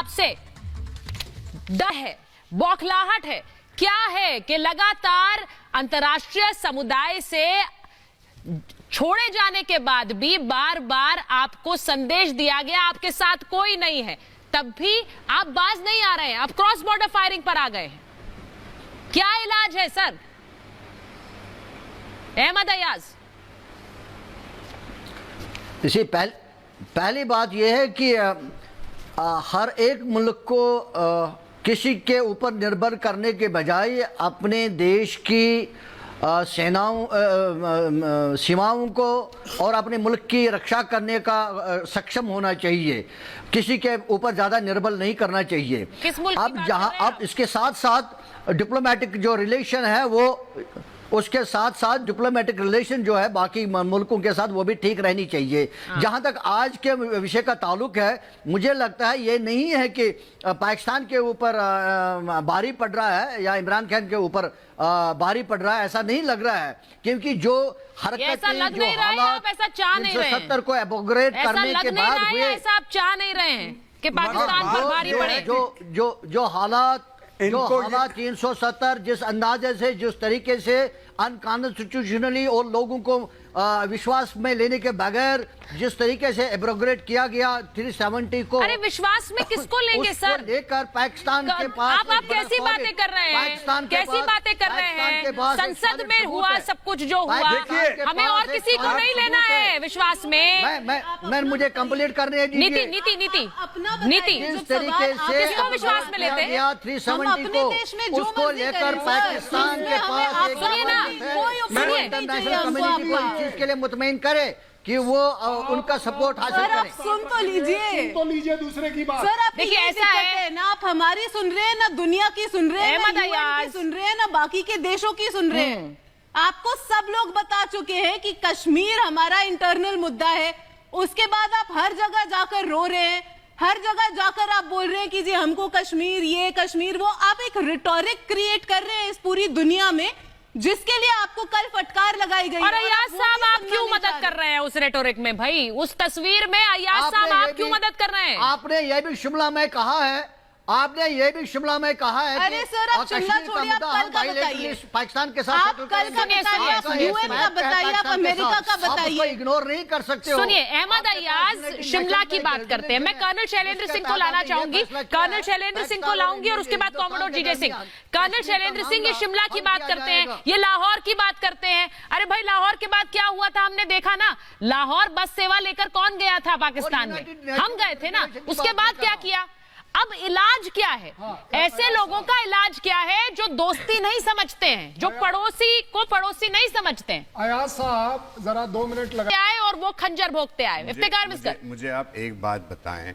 आपसे डर है, बौखलाहट है, क्या है कि लगातार अंतर्राष्ट्रीय समुदाय से छोड़े जाने के बाद भी बार बार आपको संदेश दिया गया आपके साथ कोई नहीं है, तब भी आप बाज नहीं आ रहे हैं, आप क्रॉस बॉर्डर फायरिंग पर आ गए हैं। क्या इलाज है सर? अहमद अयाज, इसी पहली बात यह है कि हर एक मुल्क को किसी के ऊपर निर्भर करने के बजाय अपने देश की सीमाओं को और अपने मुल्क की रक्षा करने का सक्षम होना चाहिए। किसी के ऊपर ज़्यादा निर्भर नहीं करना चाहिए। किस मुल्क की अब बात जहाँ कर रहे हैं अब इसके साथ साथ डिप्लोमेटिक जो रिलेशन है वो उसके साथ साथ डिप्लोमेटिक रिलेशन जो है बाकी मुल्कों के साथ वो भी ठीक रहनी चाहिए। जहां तक आज के विषय का ताल्लुक है, मुझे लगता है ये नहीं है कि पाकिस्तान के ऊपर भारी पड़ रहा है या इमरान खान के ऊपर भारी पड़ रहा है, ऐसा नहीं लग रहा है, क्योंकि जो हरकतें जो हालात 370 को एबोग्रेट करने के बाद हुए, ऐसा आप चाह नहीं रहे हैं कि पाकिस्तान पर भारी पड़े। जो हालात 370 जिस अंदाजे से, जिस तरीके से अनकॉन्स्टिट्यूशनली और लोगों को विश्वास में लेने के बगैर जिस तरीके से एब्रोगेट किया गया 370 को, अरे विश्वास में किसको लेंगे सर? लेकर पाकिस्तान के पास आप कैसी बातें कर रहे हैं? कैसी बातें कर रहे हैं? संसद में हुआ सब कुछ जो हुआ, हमें और किसी को नहीं लेना है विश्वास में। मैं मुझे कंप्लीट करने दीजिए। नीति जिस तरीके से किसको विश्वास में लेते हैं? 370 को उसको लेकर पाकिस्तान के पास इंटरनेशनल कम्युनिटी को इस चीज के लिए मुतमईन करे कि वो उनका सपोर्ट हासिल करें। सुन तो लीजिए दूसरे की बात। सर, आप देखिए ऐसा है ना, आप हमारी सुन रहे हैं ना, दुनिया की सुन रहे हैं, ना UN की सुन रहे हैं, ना बाकी के देशों की सुन रहे हैं। आपको सब लोग बता चुके हैं कि कश्मीर हमारा इंटरनल मुद्दा है। उसके बाद आप हर जगह जाकर रो रहे हैं, हर जगह जाकर आप बोल रहे हैं कि जी हमको कश्मीर ये कश्मीर वो। आप एक रिटोरिक क्रिएट कर रहे हैं इस पूरी दुनिया में, जिसके लिए आपको कल फटकार लगाई गई। और अयाज साहब आप क्यों मदद कर रहे हैं उस रेटोरिक में? भाई उस तस्वीर में अयाज साहब आप क्यों मदद कर रहे हैं? आपने यह भी शिमला में कहा है, आपने ये भी शिमला में कहा है। अरे सर, आप शिमला छोड़िए, आप कल का बताइए। पाकिस्तान के साथ आप कल का बताइए, आप UN का बताइए, आप अमेरिका का बताइए। इग्नोर नहीं कर सकते हो। सुनिए, अहमद अयाज शिमला की बात करते हैं। मैं कर्नल शैलेंद्र सिंह को लाना चाहूंगी, कर्नल शैलेंद्र सिंह को लाऊंगी और उसके बाद कॉमोडोर जीजे सिंह। कर्नल शैलेंद्र सिंह ये शिमला की बात करते हैं, ये लाहौर की बात करते हैं। अरे भाई, लाहौर के बाद क्या हुआ था हमने देखा ना। लाहौर बस सेवा लेकर कौन गया था पाकिस्तान में? हम गए थे ना। उसके बाद क्या किया? अब इलाज क्या है? ऐसे लोगों का इलाज क्या है जो दोस्ती नहीं समझते हैं, जो पड़ोसी को पड़ोसी नहीं समझते हैं? अयाज साहब जरा 2 मिनट लगा आए और वो खंजर भोगते आए। इफ्तिकार मिस्कर, मुझे आप एक बात बताएं,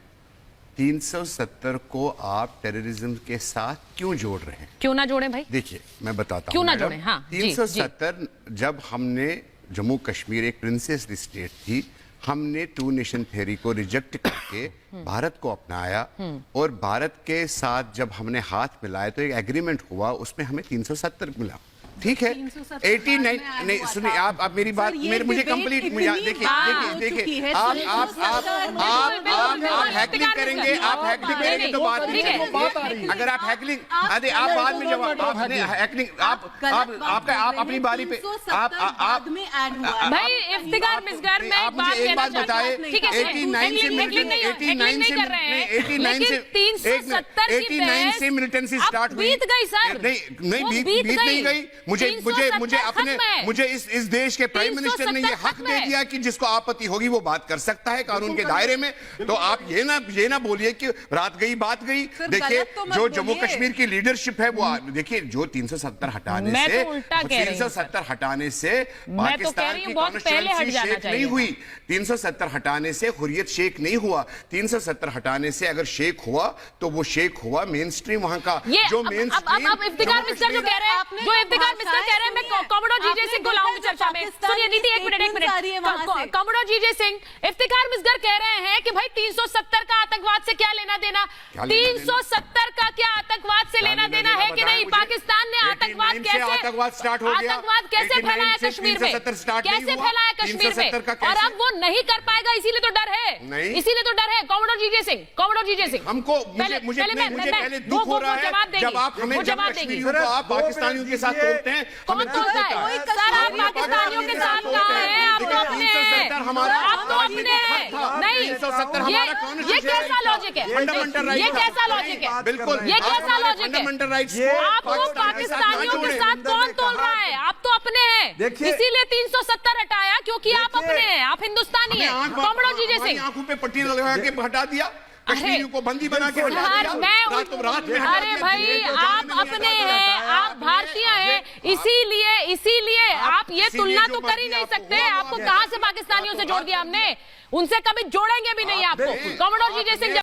370 को आप टेररिज्म के साथ क्यों जोड़ रहे हैं? क्यों ना जोड़ें भाई? देखिए मैं बताता हूं। क्यों ना जोड़ें? हाँ, 370 जब हमने जम्मू कश्मीर एक प्रिंसेस स्टेट थी, हमने 2 नेशन थ्योरी को रिजेक्ट करके भारत को अपनाया और भारत के साथ जब हमने हाथ मिलाए तो एक एग्रीमेंट हुआ, उसमें हमें 370 मिला। ठीक है, 89 नहीं सुनिए आप मेरी बात मुझे कंप्लीट देखिए आप हैकलिंग करेंगे, आप हैकलिंग करेंगे तो बात नहीं। अगर आप हैकलिंग आप बाद में जब आपने हैकलिंग आप अपनी बारी पे आप भाई इफ्तिकार मिसगर में आप मुझे एक बात बताए, 89 से मिलिटेंसी स्टार्ट हुई। बीत गई सर, नहीं बीत नहीं गई। मुझे इस देश के प्राइम मिनिस्टर ने ये हक दे दिया कि जिसको आपत्ति होगी वो बात कर सकता है कानून के दायरे में। तो आप ये ना बोलिए कि रात गई बात गई। देखिए जो जम्मू कश्मीर की लीडरशिप है वो देखिए, जो 370 हटाने से 370 हटाने से पाकिस्तान की कॉन्स्टिट्यूएंसी शेक नहीं हुई, 370 हटाने से हुर्रियत शेक नहीं हुआ। 370 हटाने से अगर शेक हुआ तो वो शेक हुआ मेन स्ट्रीम वहां का, जो मेन स्ट्रीम। अब इफ्तिकार मिस्टर जो कह रहे हैं, जो इफ्तिकार मिस्टर कह रहे हैं मैं कॉमोडोर जीजे सिंह को लाऊंगी चर्चा में। सुनिए नीति, एक मिनट। कॉमोडोर जीजे सिंह, इफ्तिखार मिसगर कह रहे हैं कि भाई 370 का आतंकवाद से क्या लेना देना? 370 का क्या आतंकवाद से लेना देना है कि नहीं? पाकिस्तान ने आतंकवाद कैसे फैलाया कश्मीर में? कैसे फैलाया कश्मीर में? और अब वो नहीं कर पाएगा, इसीलिए तो डर है, इसीलिए तो डर है। कॉमोडोर जीजे सिंह, कॉमोडोर जीजे सिंह, हमको मुझे पहले दुख हो रहा है जब आप हमें कश्मीरियों को आप पाकिस्तानियों के साथ तोड़ते हैं। कौन तोड़ता है सर? आप पाकिस्तानियों के साथ कहाँ हैं? आप तो अपने हैं, आप तो अपने हैं। नहीं, ये कैसा लॉजिक है? ये कैसा लॉजिक है? बिल्कुल, ये कैसा लॉजिक है? फंडामेंटल राइट्स आपको पाकिस्तानियों के साथ कौन तोड़ रहा है? आप तो अपने हैं, इसीलिए 370 हटाया क्योंकि आप अपने हैं, आप हिंदुस्तानी हैं। कॉमोडोर जीजे सिंह, आंखों पे पट्टी लगा के हटा दिया, कश्मीरियों को बंदी बना के हटा दिया, रात में हटा अरे दिया। भाई आप अपने हैं, आप भारतीय हैं, इसीलिए आप ये तुलना तो कर ही नहीं सकते। आपको कहां से पाकिस्तानियों से जोड़ दिया हमने? उनसे कभी जोड़ेंगे भी नहीं आपको। कॉमोडोर जीजे सिंह